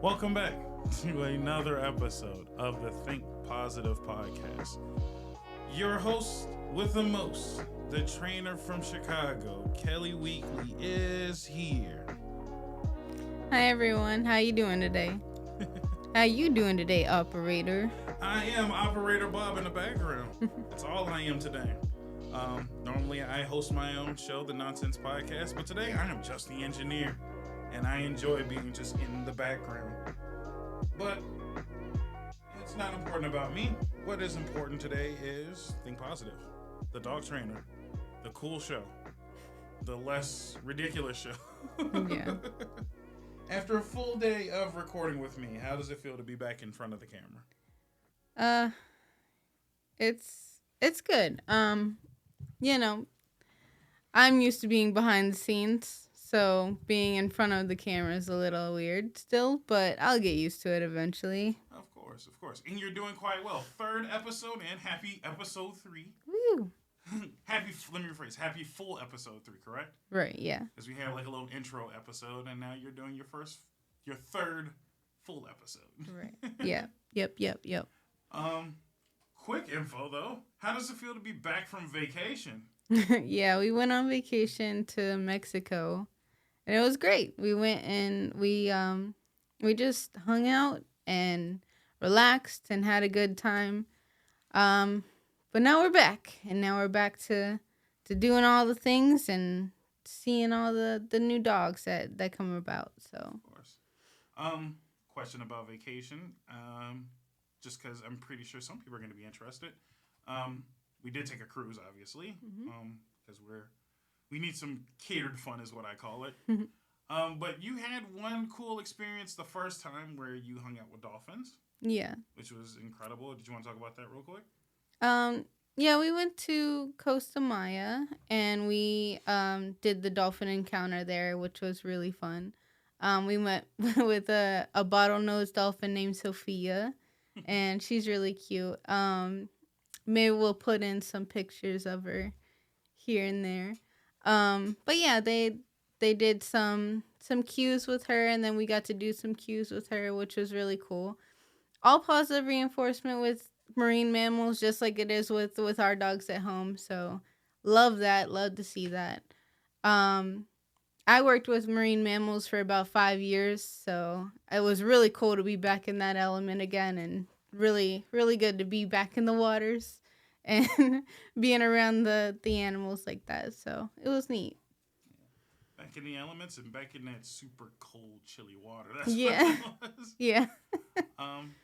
Welcome back to another episode of the Think Positive podcast. Your host with the most, the trainer from Chicago, Kelly Weekly, is here. Hi everyone, how you doing today? How you doing today, operator? I am Operator Bob in the background. That's all I am today. Normally, I host my own show, the Nonsense Podcast, but today I am just the engineer, and I enjoy being just in the background. But it's not important about me. What is important today is Think Positive, the dog trainer, the cool show, the less ridiculous show. Yeah. After a full day of recording with me, how does it feel to be back in front of the camera? Uh it's good. You know, I'm used to being behind the scenes, so being in front of the camera is a little weird still, but I'll get used to it eventually. Of course, of course. And you're doing quite well. Third episode and happy episode 3. Woo. Let me rephrase, happy full episode 3, correct? Right, yeah. Because we had like a little intro episode, and now you're doing your third full episode. Right. Yeah. Yep. Quick info though. How does it feel to be back from vacation? Yeah, we went on vacation to Mexico and it was great. We went and we just hung out and relaxed and had a good time. Um but now we're back and now we're back to doing all the things and seeing all the new dogs that come about. So, Of course. Question about vacation. Just because I'm pretty sure some people are going to be interested. We did take a cruise, obviously, because we need some catered fun, is what I call it. But you had one cool experience the first time where you hung out with dolphins, yeah. which was incredible. Did you want to talk about that real quick? Yeah, we went to Costa Maya and we did the dolphin encounter there, which was really fun. We went with a bottlenose dolphin named Sophia, and she's really cute. Maybe we'll put in some pictures of her here and there. But yeah, they did some cues with her, and then we got to do some cues with her, which was really cool. All positive reinforcement with marine mammals, just like it is with our dogs at home. So love that. Love to see that. Um, I worked with marine mammals for about 5 years, so it was really cool to be back in that element again, and really, really good to be back in the waters and being around the animals like that. So it was neat. Back in the elements and back in that super cold, chilly water. That's Yeah. what it was. Yeah.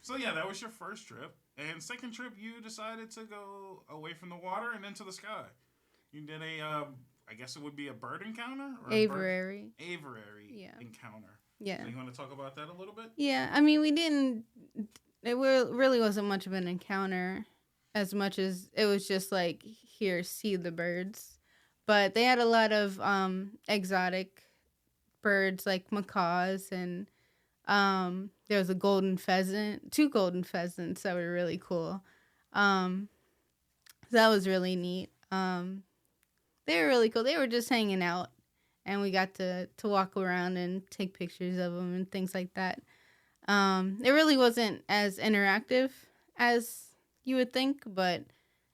So yeah, that was your first trip. And second trip, you decided to go away from the water and into the sky. You did I guess it would be a bird encounter? Or Aviary. Aviary encounter. Yeah. So you want to talk about that a little bit? Yeah. I mean, we didn't. Really wasn't much of an encounter, as much as it was just like, here, see the birds. But they had a lot of exotic birds like macaws, and there was a golden pheasant, 2 golden pheasants that were really cool. So that was really neat. They were really cool. They were just hanging out, and we got to walk around and take pictures of them and things like that. It really wasn't as interactive as you would think, but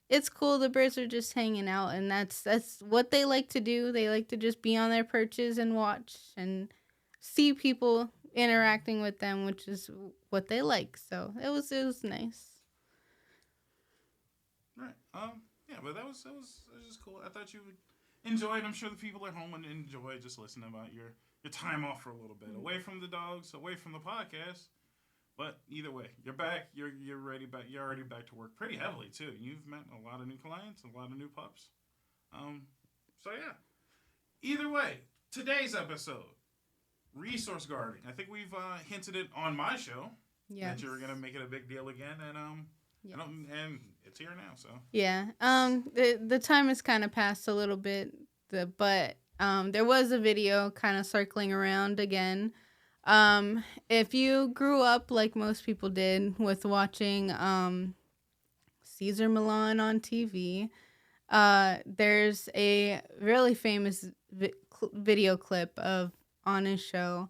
it's cool. The birds are just hanging out, and that's what they like to do. They like to just be on their perches and watch and see people interacting with them, which is what they like. So it was nice. Right. Yeah, but that was just cool. I thought you would enjoy it. I'm sure the people at home would enjoy just listening about your time off for a little bit, away from the dogs, away from the podcast. But either way, you're back. You're ready back. You're already back to work pretty heavily too. You've met a lot of new clients, a lot of new pups. So yeah. Either way, today's episode, resource guarding. I think we've hinted it on my show that you were gonna make it a big deal again, and Yes. and it's here now. So Yeah. The time has kind of passed a little bit, but there was a video kind of circling around again. If you grew up like most people did with watching Caesar Milan on TV, there's a really famous video clip of on his show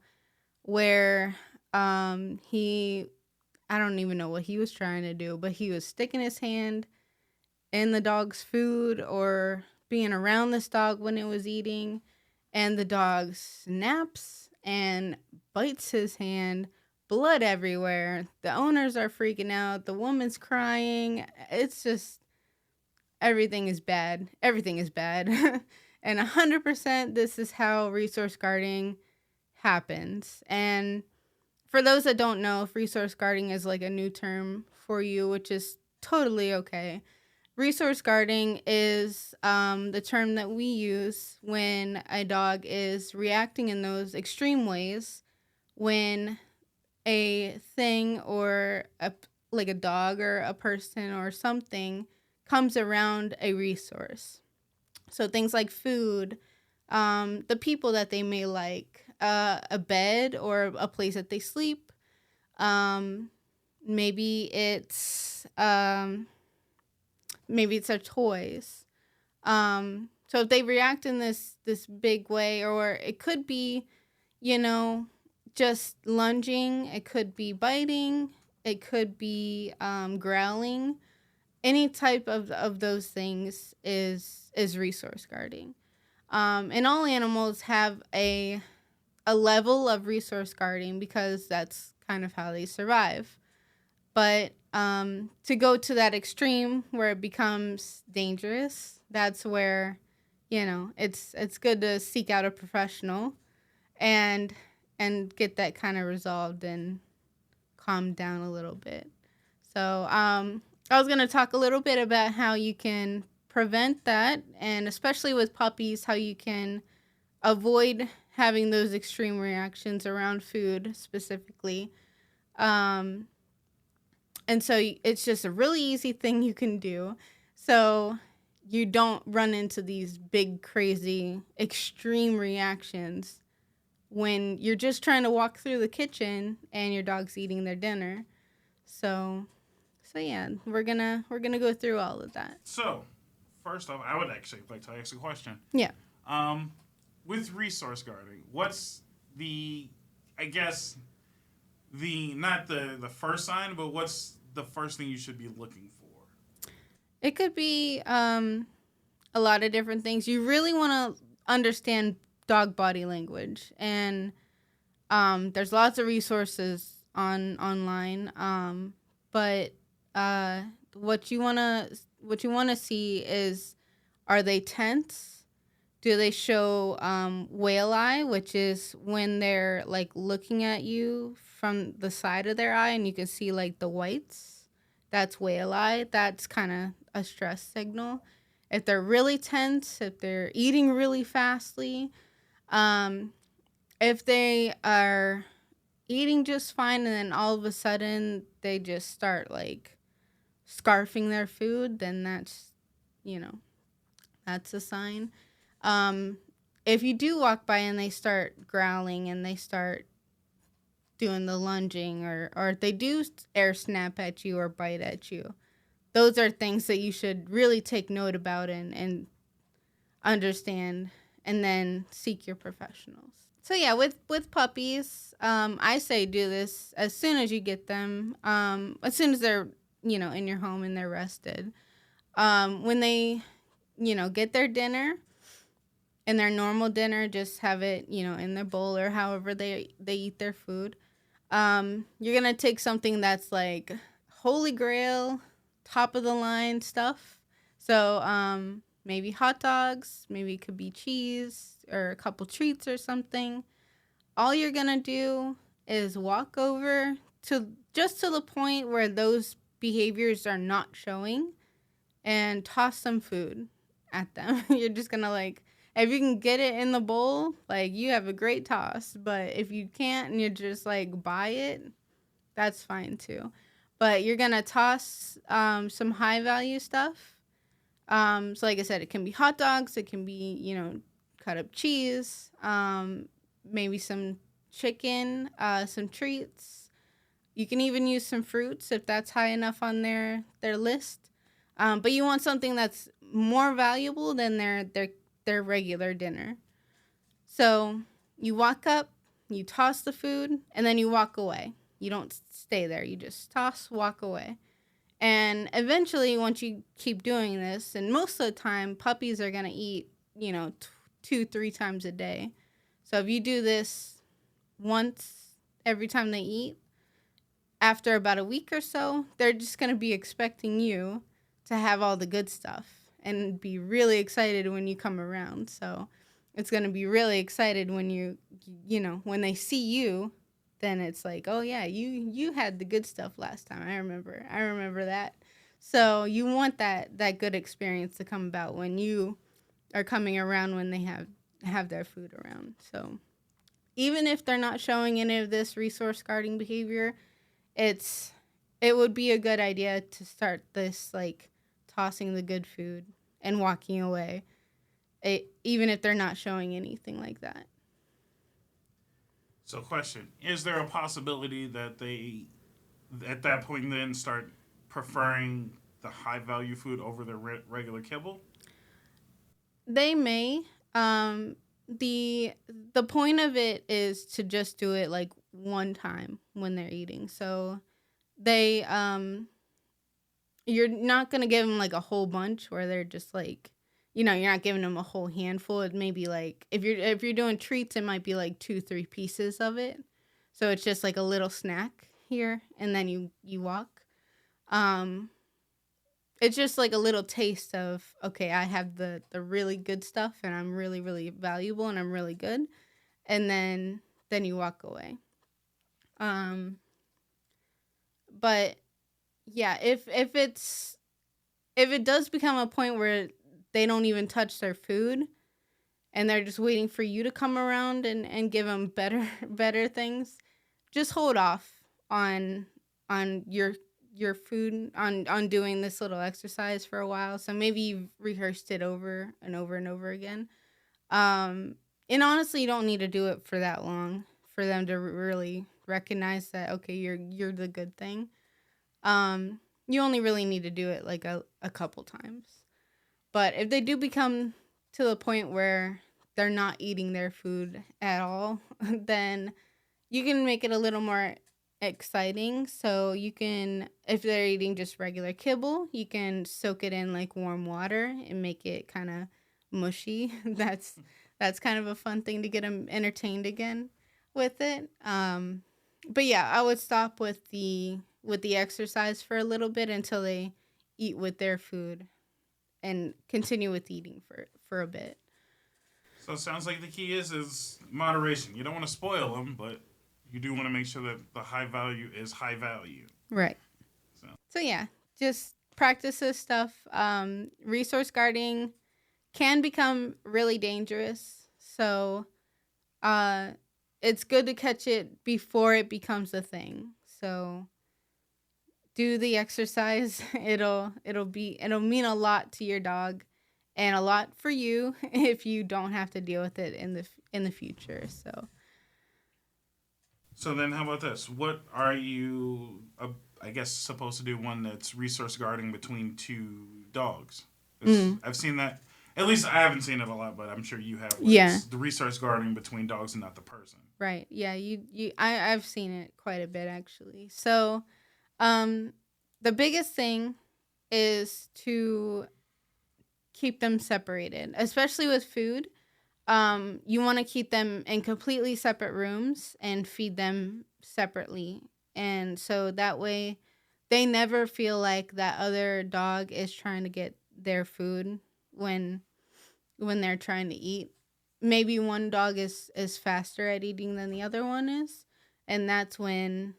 where He, I don't even know what he was trying to do, but he was sticking his hand in the dog's food or being around this dog when it was eating, and the dog snaps and bites his hand, blood everywhere. The owners are freaking out, the woman's crying. It's just everything is bad. Everything is bad. And 100% this is how resource guarding happens. And for those that don't know, if resource guarding is like a new term for you, which is totally okay. Resource guarding is the term that we use when a dog is reacting in those extreme ways when a thing or like a dog or a person or something comes around a resource. So things like food, the people that they may like, a bed or a place that they sleep. Um, maybe it's maybe it's their toys. So if they react in this big way, or it could be, you know, just lunging. It could be biting. It could be growling. Any type of those things is resource guarding. And all animals have a level of resource guarding because that's kind of how they survive. But to go to that extreme where it becomes dangerous, that's where, it's good to seek out a professional and get that kind of resolved and calmed down a little bit. So I was going to talk a little bit about how you can prevent that, and especially with puppies, how you can avoid having those extreme reactions around food specifically. Um, and so it's just a really easy thing you can do. So you don't run into these big, crazy, extreme reactions when you're just trying to walk through the kitchen and your dog's eating their dinner. So yeah, we're gonna go through all of that. So, first off, I would actually like to ask a question. Yeah. With resource guarding, what's the, I guess, not the first sign, but what's the first thing you should be looking for? It could be a lot of different things. You really want to understand dog body language, and there's lots of resources online. But what you wanna see is, are they tense? Do they show whale eye, which is when they're like looking at you from the side of their eye and you can see like the whites? That's whale eye. That's kind of a stress signal. If they're really tense, if they're eating really fastly, um, if they are eating just fine and then all of a sudden they just start like scarfing their food, then you know, that's a sign. Um, if you do walk by and they start growling and they start doing the lunging, or if they do air snap at you or bite at you, those are things that you should really take note about and understand, and then seek your professionals. So yeah, with puppies, I say do this as soon as you get them, as soon as they're, in your home and they're rested. When they, get their dinner, and their normal dinner, just have it, in their bowl or however they eat their food. You're gonna take something that's like holy grail, top of the line stuff. So maybe hot dogs, maybe it could be cheese or a couple treats or something. All you're gonna do is walk over to just to the point where those behaviors are not showing, and toss some food at them. You're just gonna like, if you can get it in the bowl, like, you have a great toss. But if you can't and you're just like by it, that's fine too. But you're gonna toss some high value stuff. So like I said, it can be hot dogs, it can be, cut up cheese, maybe some chicken, some treats. You can even use some fruits if that's high enough on their list. But you want something that's more valuable than their regular dinner. So you walk up, you toss the food, and then you walk away. You don't stay there. You just toss, walk away. And eventually, once you keep doing this, and most of the time, puppies are going to eat, 2, 3 times a day. So if you do this once every time they eat, after about a week or so, they're just going to be expecting you to have all the good stuff and be really excited when you come around. So it's going to be really excited when when they see you, then it's like, "Oh yeah, you had the good stuff last time. I remember. I remember that." So you want that good experience to come about when you are coming around when they have their food around. So even if they're not showing any of this resource guarding behavior, it's it would be a good idea to start this like tossing the good food and walking away, even if they're not showing anything like that. So, question: is there a possibility that they, at that point, then start preferring the high value food over the regular kibble? They may. The point of it is to just do it like one time when they're eating. So they you're not gonna give them like a whole bunch where they're just like, you're not giving them a whole handful. It may be like if you're doing treats, it might be like 2, 3 pieces of it. So it's just like a little snack here, and then you walk. Um, it's just like a little taste of, okay, I have the really good stuff, and I'm really really valuable, and I'm really good, and then you walk away. Um, but yeah, if it does become a point where they don't even touch their food and they're just waiting for you to come around and give them better things, just hold off on your food on doing this little exercise for a while. So maybe you've rehearsed it over and over and over again. Um, and honestly, you don't need to do it for that long for them to really recognize that, okay, you're the good thing. You only really need to do it like a couple times. But if they do become to the point where they're not eating their food at all, then you can make it a little more exciting. So you can, if they're eating just regular kibble, you can soak it in like warm water and make it kind of mushy. That's kind of a fun thing to get them entertained again with it. But yeah, I would stop with the exercise for a little bit until they eat with their food and continue with eating for a bit. So it sounds like the key is moderation. You don't want to spoil them, but you do want to make sure that the high value is high value. Right. So So yeah, just practice this stuff. Resource guarding can become really dangerous. So uh it's good to catch it before it becomes a thing. So do the exercise. It'll mean a lot to your dog and a lot for you if you don't have to deal with it in the future. So so then how about this? What are you, I guess, supposed to do one that's resource guarding between two dogs? 'Cause mm, I've seen that. At least I haven't seen it a lot, but I'm sure you have. Where yeah, it's the resource guarding between dogs and not the person. right. Yeah, I've seen it quite a bit actually. So um the biggest thing is to keep them separated, especially with food. You want to keep them in completely separate rooms and feed them separately. And so that way they never feel like that other dog is trying to get their food when they're trying to eat. Maybe one dog is faster at eating than the other one is, and that's when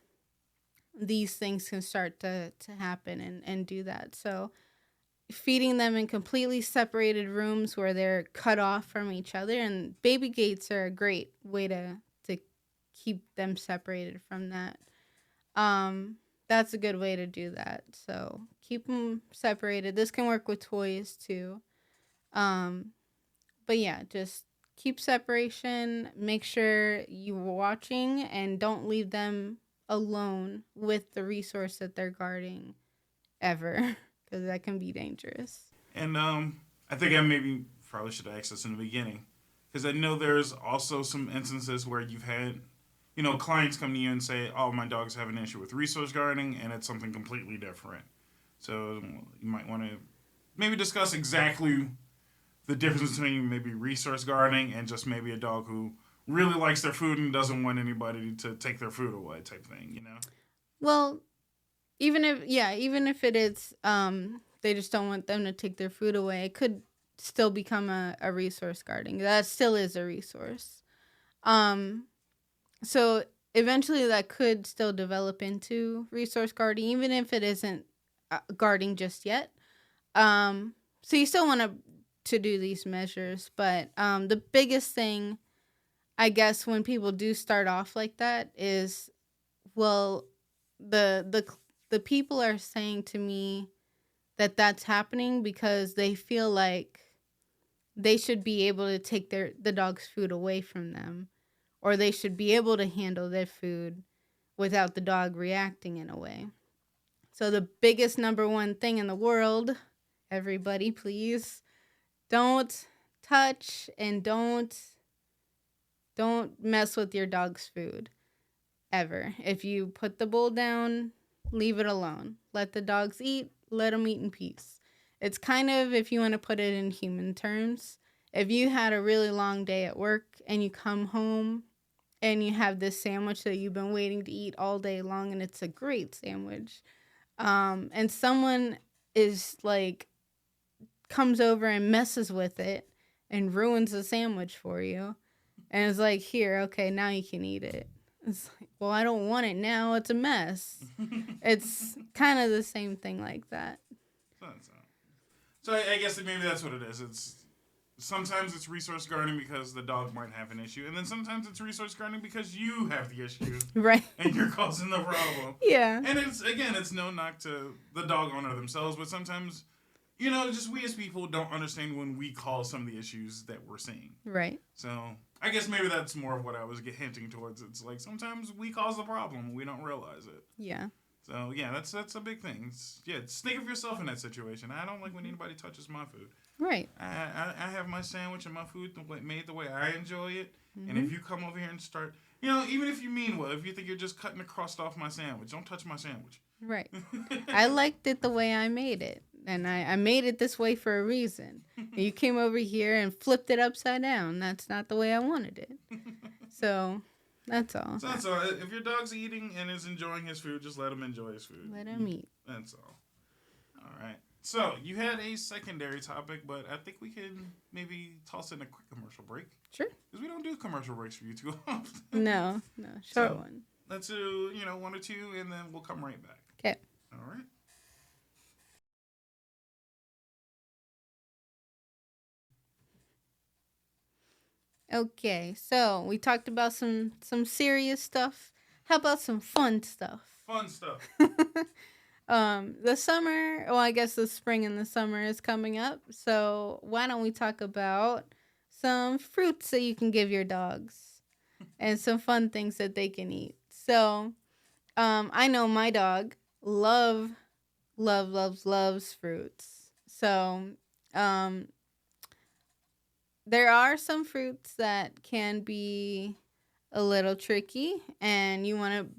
these things can start to happen and do that. So feeding them in completely separated rooms where they're cut off from each other, and baby gates are a great way to keep them separated from that. That's a good way to do that. So keep them separated. This can work with toys too. um but yeah, just keep separation, make sure you're watching, and don't leave them alone with the resource that they're guarding ever, because that can be dangerous. And I think I maybe probably should have asked this in the beginning because I know there's also some instances where you've had clients come to you and say, "Oh, my dogs have an issue with resource guarding," and it's something completely different. So you might want to maybe discuss exactly the difference between maybe resource guarding and just maybe a dog who really likes their food and doesn't want anybody to take their food away, type thing. Well, even if it is they just don't want them to take their food away, it could still become a resource guarding. That still is a resource. Um so eventually that could still develop into resource guarding, even if it isn't guarding just yet. So you still want to do these measures, but the biggest thing, I guess, when people do start off like that is, well, the people are saying to me that that's happening because they feel like they should be able to take the dog's food away from them, or they should be able to handle their food without the dog reacting in a way. So the biggest number one thing in the world, everybody please, don't touch and don't mess with your dog's food ever. If you put the bowl down, leave it alone. Let the dogs eat, let them eat in peace. It's kind of, if you want to put it in human terms, if you had a really long day at work and you come home and you have this sandwich that you've been waiting to eat all day long and it's a great sandwich, and someone is like comes over and messes with it and ruins the sandwich for you and is like, here, okay, now you can eat it. It's like, well, I don't want it now. It's a mess. It's kind of the same thing like that. So I guess that maybe that's what it is. It's sometimes it's resource guarding because the dog might have an issue, and then sometimes it's resource guarding because you have the issue, right? And you're causing the problem. Yeah. And it's no knock to the dog owner themselves, but sometimes, just we as people don't understand when we cause some of the issues that we're seeing. Right. So I guess maybe that's more of what I was hinting towards. It's like sometimes we cause the problem, we don't realize it. Yeah. So yeah, that's a big thing. Think of yourself in that situation. I don't like when anybody touches my food. Right. I have my sandwich and my food made the way I enjoy it. Mm-hmm. And if you come over here and start, even if you mean well, if you think you're just cutting the crust off my sandwich, don't touch my sandwich. Right. I liked it the way I made it. And I made it this way for a reason. You came over here and flipped it upside down. That's not the way I wanted it. So that's all. So that's all. If your dog's eating and is enjoying his food, just let him enjoy his food. Let him eat. That's all. All right. So you had a secondary topic, but I think we can maybe toss in a quick commercial break. Sure. Because we don't do commercial breaks for you too often. No. Short one. Let's do, one or two, and then we'll come right back. Okay. All right. Okay, so we talked about some serious stuff. How about some fun stuff? Fun stuff. The summer, well, I guess the spring and the summer is coming up. So why don't we talk about some fruits that you can give your dogs and some fun things that they can eat. So, I know my dog loves fruits. So, there are some fruits that can be a little tricky and you want to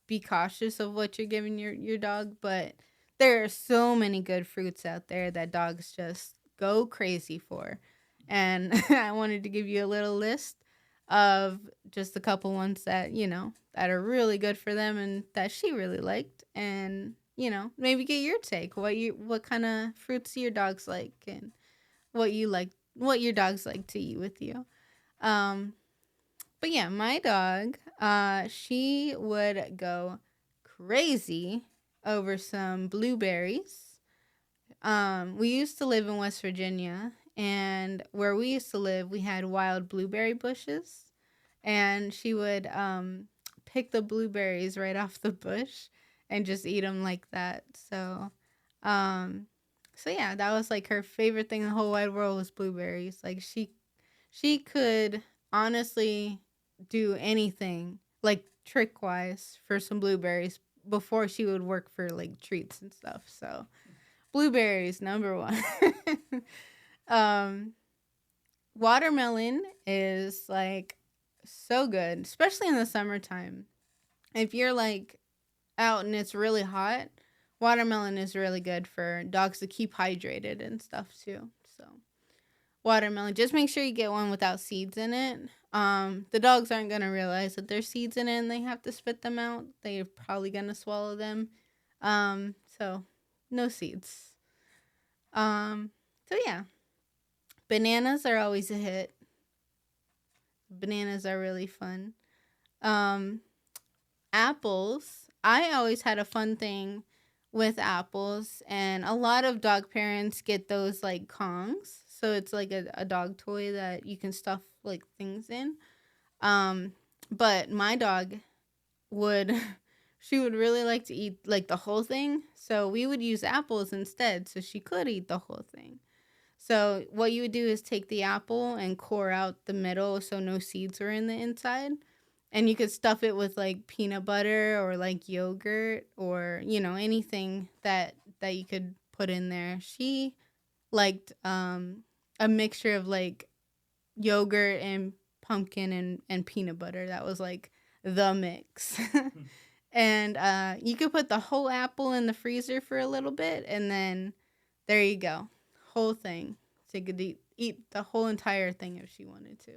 be cautious of what you're giving your dog, but there are so many good fruits out there that dogs just go crazy for. And I wanted to give you a little list of just a couple ones that, that are really good for them and that she really liked, and, maybe get your take. What kind of fruits your dogs like and what your dogs like to eat with you. But yeah, my dog, she would go crazy over some blueberries. We used to live in West Virginia, and where we used to live, we had wild blueberry bushes, and she would pick the blueberries right off the bush and just eat them like that. So yeah, that was like her favorite thing in the whole wide world was blueberries. Like she could honestly do anything, like trick wise, for some blueberries before she would work for like treats and stuff. So blueberries number one. Watermelon is like so good, especially in the summertime. If you're like out and it's really hot, watermelon is really good for dogs to keep hydrated and stuff too. So watermelon, just make sure you get one without seeds in it. The dogs aren't gonna realize that there's seeds in it and they have to spit them out. They're probably gonna swallow them. So no seeds. Um, so yeah, bananas are always a hit. Bananas are really fun. Um, apples. I always had a fun thing with apples, and a lot of dog parents get those like Kongs. So it's like a dog toy that you can stuff like things in. Um, but my dog would she would really like to eat like the whole thing. So we would use apples instead so she could eat the whole thing. So what you would do is take the apple and core out the middle so no seeds are in the inside. And you could stuff it with like peanut butter or like yogurt or, anything that you could put in there. She liked a mixture of like yogurt and pumpkin and peanut butter. That was like the mix. And you could put the whole apple in the freezer for a little bit, and then there you go, whole thing. So you could eat the whole entire thing if she wanted to.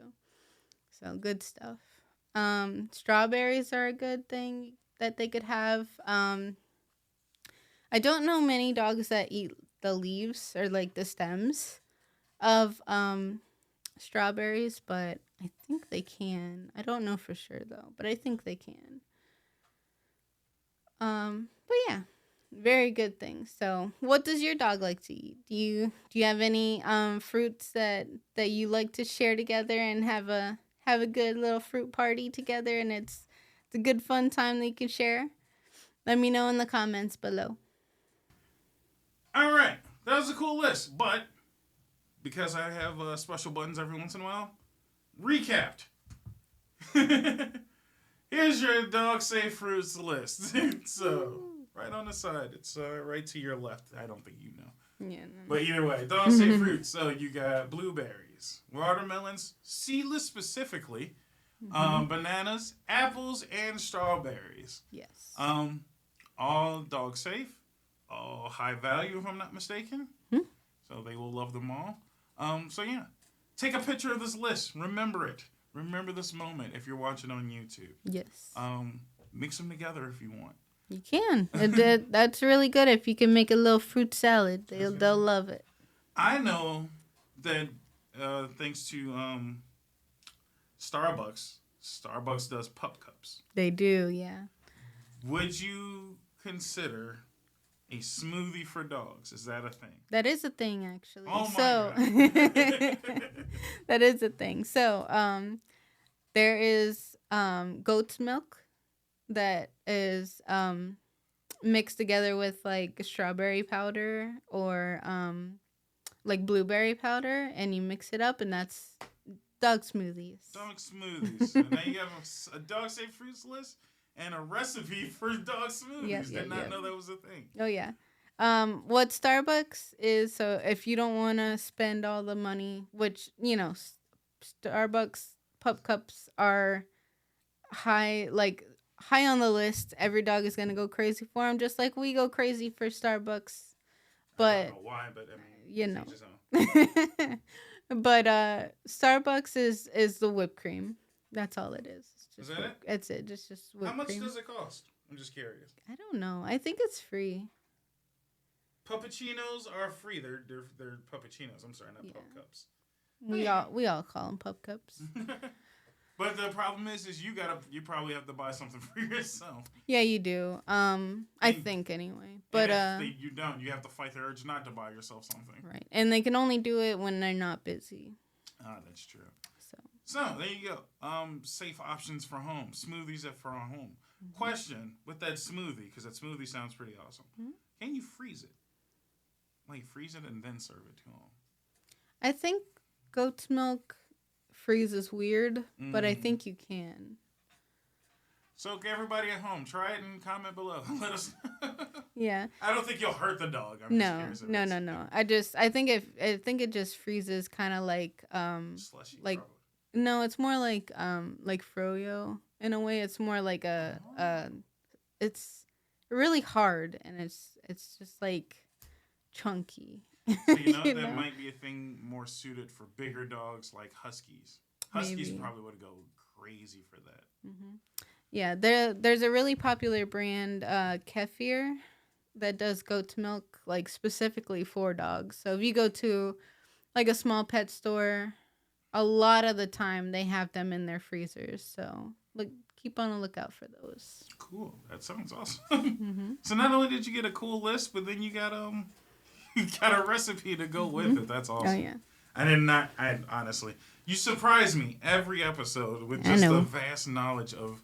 So good stuff. Strawberries are a good thing that they could have. I don't know many dogs that eat the leaves or like the stems of strawberries, but I think they can. I don't know for sure though, but I think they can. But yeah, very good thing. So, what does your dog like to eat? Do you have any fruits that you like to share together and have a good little fruit party together, and it's a good fun time that you can share? Let me know in the comments below. All right, that was a cool list, but because I have special buttons every once in a while, recapped. Here's your dog safe fruits list. So right on the side, it's right to your left. I don't think you know. Yeah. No. But either way, dog safe fruits. So you got blueberries, watermelons, seedless specifically, bananas, apples, and strawberries. Yes. All dog safe, all high value if I'm not mistaken. Hmm? So they will love them all. So yeah, take a picture of this list. Remember it. Remember this moment if you're watching on YouTube. Yes. Mix them together if you want. You can. That's really good. If you can make a little fruit salad, they'll love it. I know that thanks to Starbucks does pup cups. They do, yeah. Would you consider a smoothie for dogs? Is that a thing? That is a thing, actually. Oh my God. God. That is a thing. So, there is goat's milk that is mixed together with like strawberry powder or like blueberry powder, and you mix it up, and that's dog smoothies. Dog smoothies. And now you have a dog safe fruits list and a recipe for dog smoothies. Did not know that was a thing. Oh yeah. What Starbucks is, so if you don't want to spend all the money, which Starbucks pup cups are high on the list. Every dog is gonna go crazy for them, just like we go crazy for Starbucks. But I don't know why, but I mean, but Starbucks is the whipped cream. That's all it is. It's just is that it? It's it. Just whipped cream. How much does it cost? I'm just curious. I don't know. I think it's free. Puppuccinos are free. They're puppuccinos. I'm sorry, not pup cups. We all call them pup cups. But the problem is you probably have to buy something for yourself. Yeah, you do. I think anyway. But you don't. You have to fight the urge not to buy yourself something. Right, and they can only do it when they're not busy. Ah, that's true. So there you go. Safe options for home. Smoothies for our home. Mm-hmm. Question with that smoothie, because that smoothie sounds pretty awesome. Mm-hmm. Can you freeze it? Like freeze it and then serve it to them? I think goat's milk freezes weird, but I think you can. So everybody at home, try it and comment below. Let us know. Yeah. I don't think you'll hurt the dog. No. I think it just freezes kind of like slushy, like probably. No, it's more like froyo in a way. It's more like it's really hard, and it's just like chunky. So you know you that know, might be a thing more suited for bigger dogs like huskies. Huskies maybe. probably would go crazy for that. Hmm. Yeah, there's a really popular brand, kefir, that does goat's milk like specifically for dogs. So if you go to like a small pet store, a lot of the time they have them in their freezers. So look, keep on the lookout for those. Cool. That sounds awesome. Mhm. So not only did you get a cool list, but then you got you got a recipe to go with Mhm. it. That's Oh awesome. yeah, I did not. I honestly, you surprise me every episode with I just the know. vast knowledge of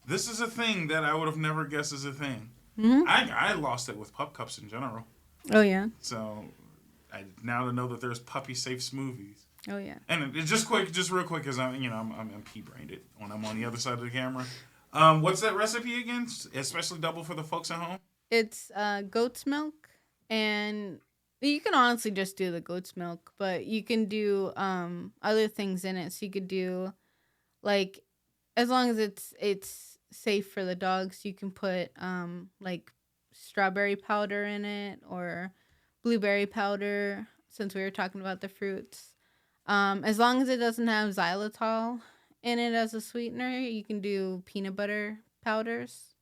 this is a thing that I would have never guessed is a thing. Mhm. I lost it with pup cups in general. Oh yeah. So I now to know that there's puppy safe smoothies. Oh yeah. And just quick, just real quick, because I'm pea brained when I'm on the other side of the camera. What's that recipe again? Especially double for the folks at home. It's goat's milk, and you can honestly just do the goat's milk, but you can do other things in it. So you could do like, as long as it's safe for the dogs, you can put like strawberry powder in it, or blueberry powder, since we were talking about the fruits. As long as it doesn't have xylitol in it as a sweetener, you can do peanut butter powders.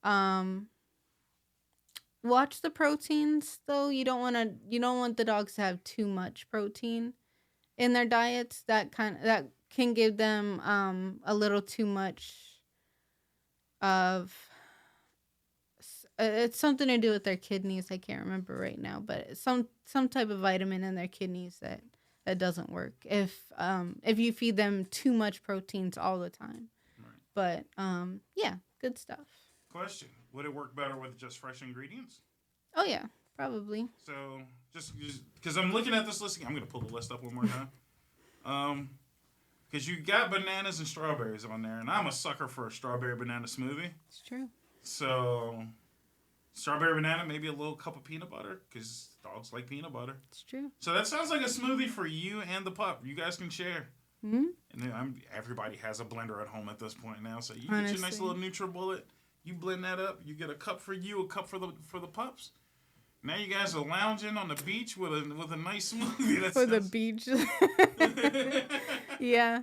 Um, Watch the proteins though. You don't want the dogs to have too much protein in their diets. That can give them a little too much of it's something to do with their kidneys. I can't remember right now, but it's some type of vitamin in their kidneys that doesn't work if you feed them too much proteins all the time. Right. But yeah, good stuff. Question: would it work better with just fresh ingredients? Oh yeah, probably. So just because I'm looking at this listing, I'm gonna pull the list up one more time. Um, because you got bananas and strawberries on there, and I'm a sucker for a strawberry banana smoothie. It's true. So strawberry banana, maybe a little cup of peanut butter, because dogs like peanut butter. It's true. So that sounds like a smoothie for you and the pup. You guys can share. Hmm. And then everybody has a blender at home at this point now, so you get your nice Honestly. little NutriBullet. You blend that up. You get a cup for you, a cup for the pups. Now you guys are lounging on the beach with a nice smoothie. That For the sounds... beach. Yeah.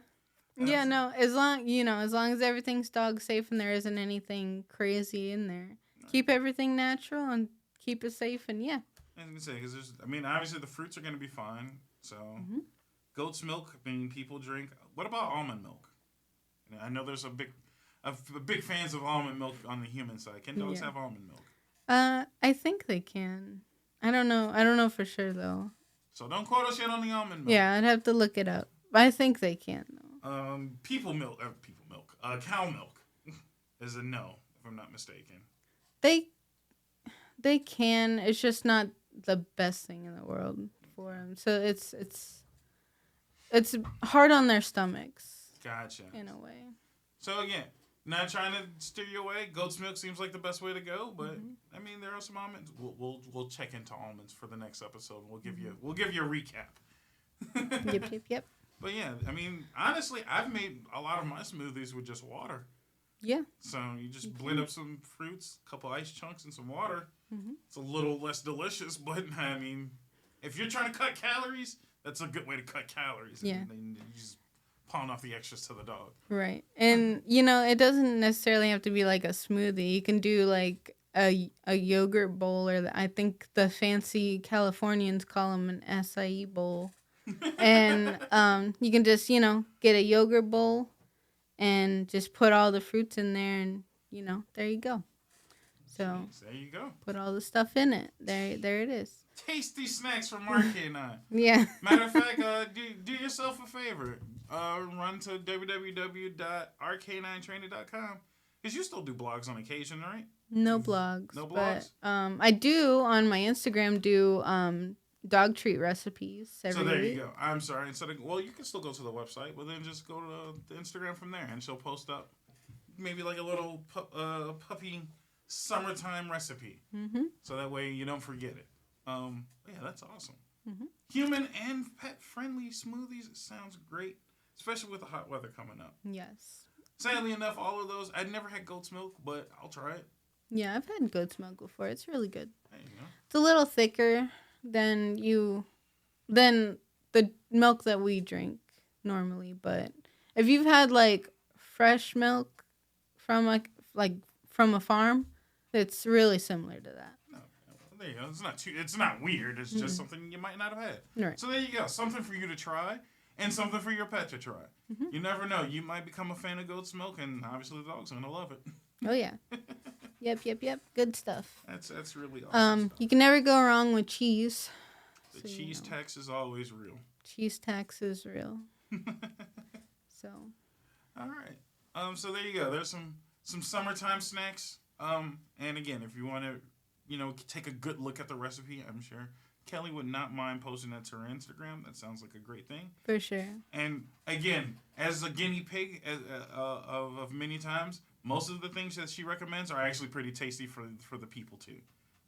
Yeah, no, as long as everything's dog safe and there isn't anything crazy in there. Keep everything natural and keep it safe, and yeah. I was gonna say, because obviously the fruits are gonna be fine. So Hmm. goat's milk, I mean, people drink. What about almond milk? I know there's a big fans of almond milk on the human side. Can dogs Yeah. have almond milk? I think they can. I don't know. I don't know for sure though. So don't quote us yet on the almond milk. Yeah, I'd have to look it up. But I think they can though. Cow milk is a no, if I'm not mistaken. They they can. It's just not the best thing in the world for them. So it's hard on their stomachs Gotcha. in a way. So again, not trying to steer you away. Goat's milk seems like the best way to go, but I mean there are some almonds. We'll check into almonds for the next episode. We'll give you a recap. Yep. But yeah, I mean honestly, I've made a lot of my smoothies with just water. Yeah. So you just blend up some fruits, a couple ice chunks, and some water. Mm-hmm. It's a little less delicious, but I mean, if you're trying to cut calories, that's a good way to cut calories. Yeah. And you just pawn off the extras to the dog. Right. And it doesn't necessarily have to be like a smoothie. You can do like a yogurt bowl, or I think the fancy Californians call them an acai bowl. And you can just, get a yogurt bowl and just put all the fruits in there, and there you go. So Jeez, there you go. put all the stuff in it. There it is. Tasty snacks from RK9. Yeah. Matter of fact, do yourself a favor. Run to www.rk9training.com, because you still do blogs on occasion, right? No blogs. No blogs? But I do on my Instagram do dog treat recipes every So there week. you go. I'm sorry. You can still go to the website, but then just go to the Instagram from there, and she'll post up maybe like a little puppy summertime recipe, so that way you don't forget it. Yeah, that's awesome. Mm-hmm. Human and pet friendly smoothies. It sounds great. especially with the hot weather coming up. Yes. Sadly enough, all of those, I'd never had goat's milk, but I'll try it. Yeah, I've had goat's milk before. It's really good. There you go. It's a little thicker than than the milk that we drink normally, but if you've had like fresh milk from like from a farm, it's really similar to that. No, well, there you go. It's not weird. It's just something you might not have had. Right. So there you go. Something for you to try, and something for your pet to try. You never know. You might become a fan of goat's milk, and obviously the dog's gonna love it. Oh yeah. Yep. Good stuff. That's really awesome. You can never go wrong with cheese. The cheese tax is always real. Cheese tax is real. So. All right. So there you go. There's some summertime snacks. And again, if you want to, take a good look at the recipe, I'm sure Kelly would not mind posting that to her Instagram. That sounds like a great thing. For sure. And again, as a guinea pig of many times, most of the things that she recommends are actually pretty tasty for the people too.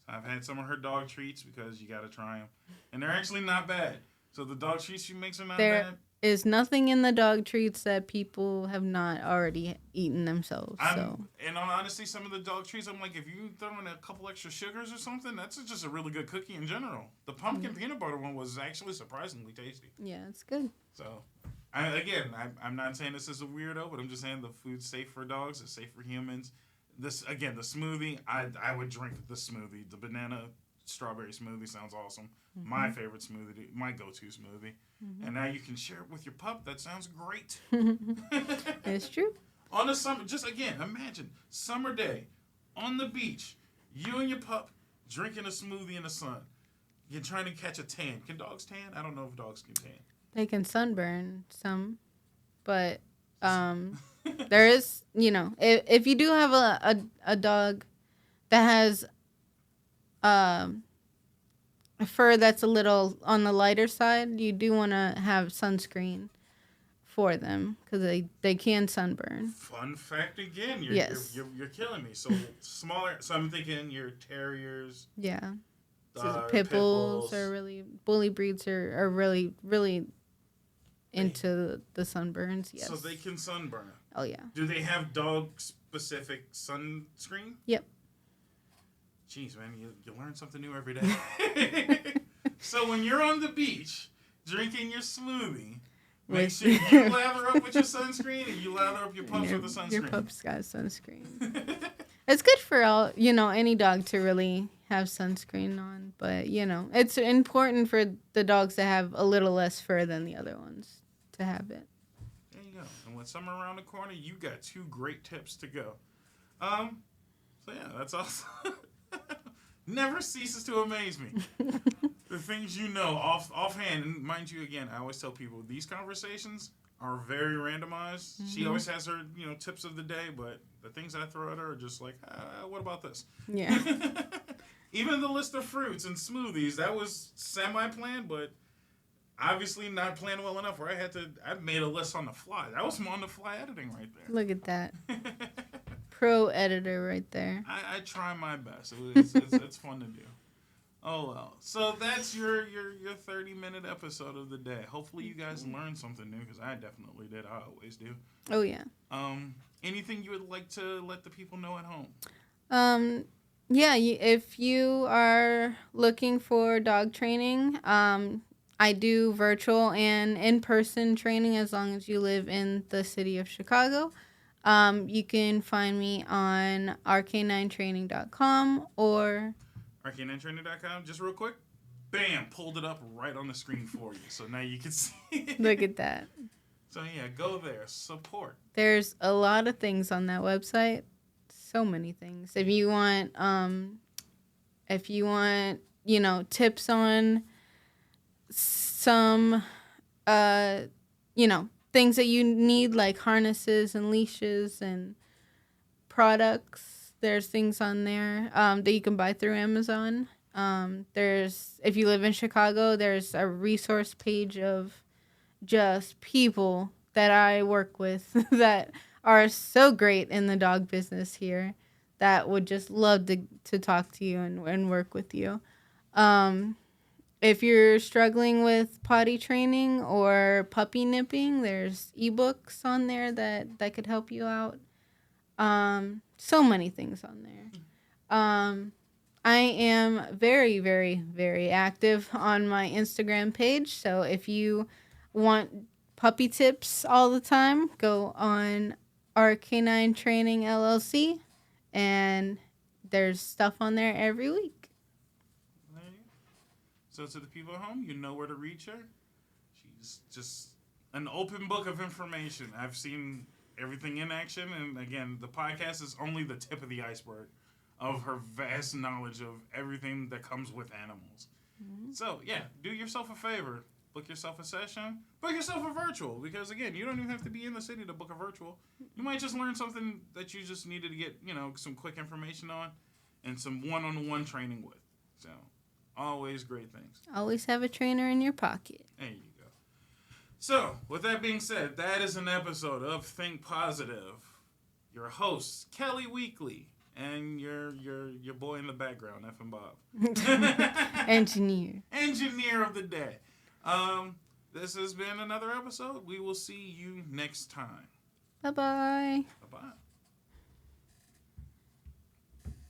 So I've had some of her dog treats because you got to try them, and they're actually not bad. So the dog treats she makes are not bad. Is nothing in the dog treats that people have not already eaten themselves. And honestly, some of the dog treats, I'm like, if you throw in a couple extra sugars or something, that's just a really good cookie in general. The pumpkin peanut butter one was actually surprisingly tasty. Yeah, it's good. So, I'm not saying this is a weirdo, but I'm just saying the food's safe for dogs, it's safe for humans. This, again, the smoothie, I would drink the smoothie. The banana strawberry smoothie sounds awesome. My favorite smoothie, my go-to smoothie. And now you can share it with your pup. That sounds great. It's true. On a summer, just again, imagine summer day on the beach, you and your pup drinking a smoothie in the sun. You're trying to catch a tan. Can dogs tan? I don't know if dogs can tan. They can sunburn some, but there is, if you do have a dog that has a fur that's a little on the lighter side, you do want to have sunscreen for them because they can sunburn. Fun fact again. You're killing me. So smaller. So I'm thinking your terriers. Yeah. Pit bulls are really, bully breeds are really, really into the sunburns. Yes. So they can sunburn. Oh yeah. Do they have dog specific sunscreen? Yep. Jeez, man, you learn something new every day. So when you're on the beach drinking your smoothie, make sure you lather up with your sunscreen and you lather up your pups with the sunscreen. Your pups got sunscreen. It's good for all, any dog to really have sunscreen on, but it's important for the dogs to have a little less fur than the other ones to have it. There you go. And with summer around the corner, you got 2 great tips to go. So yeah, that's awesome. Never ceases to amaze me. The things offhand, and mind you, again, I always tell people these conversations are very randomized. She always has her, tips of the day, but the things I throw at her are just like, what about this? Yeah. Even the list of fruits and smoothies, that was semi-planned, but obviously not planned well enough where I made a list on the fly. That was some on-the-fly editing right there. Look at that. Pro editor right there. I try my best. It's fun to do. Oh well. So that's your 30-minute episode of the day. Hopefully you guys learned something new because I definitely did. I always do. Oh yeah. Anything you would like to let the people know at home? Yeah. If you are looking for dog training, I do virtual and in-person training as long as you live in the city of Chicago. You can find me on rk9training.com or rk9training.com. Just real quick, bam, pulled it up right on the screen for you. So now you can see it. Look at that. So yeah, go there, support. There's a lot of things on that website. So many things. If you want, tips on some, things that you need, like harnesses and leashes and products. There's things on there that you can buy through Amazon. If you live in Chicago, there's a resource page of just people that I work with that are so great in the dog business here that would just love to talk to you and work with you. if you're struggling with potty training or puppy nipping, there's ebooks on there that could help you out. So many things on there. I am very, very, very active on my Instagram page. So if you want puppy tips all the time, go on RK9 Training LLC, and there's stuff on there every week. There you go. So to the people at home, you know where to reach her. She's just an open book of information. I've seen everything in action, and again, the podcast is only the tip of the iceberg of her vast knowledge of everything that comes with animals. Mm-hmm. So yeah, do yourself a favor. Book yourself a session. Book yourself a virtual, because again, you don't even have to be in the city to book a virtual. You might just learn something that you just needed to get, some quick information on, and some one-on-one training with. So, always great things. Always have a trainer in your pocket. There you go. So, with that being said, that is an episode of Think Positive. Your hosts, Kelly Weekly, and your boy in the background, F and Bob. Engineer of the day. This has been another episode. We will see you next time. Bye-bye. Bye-bye.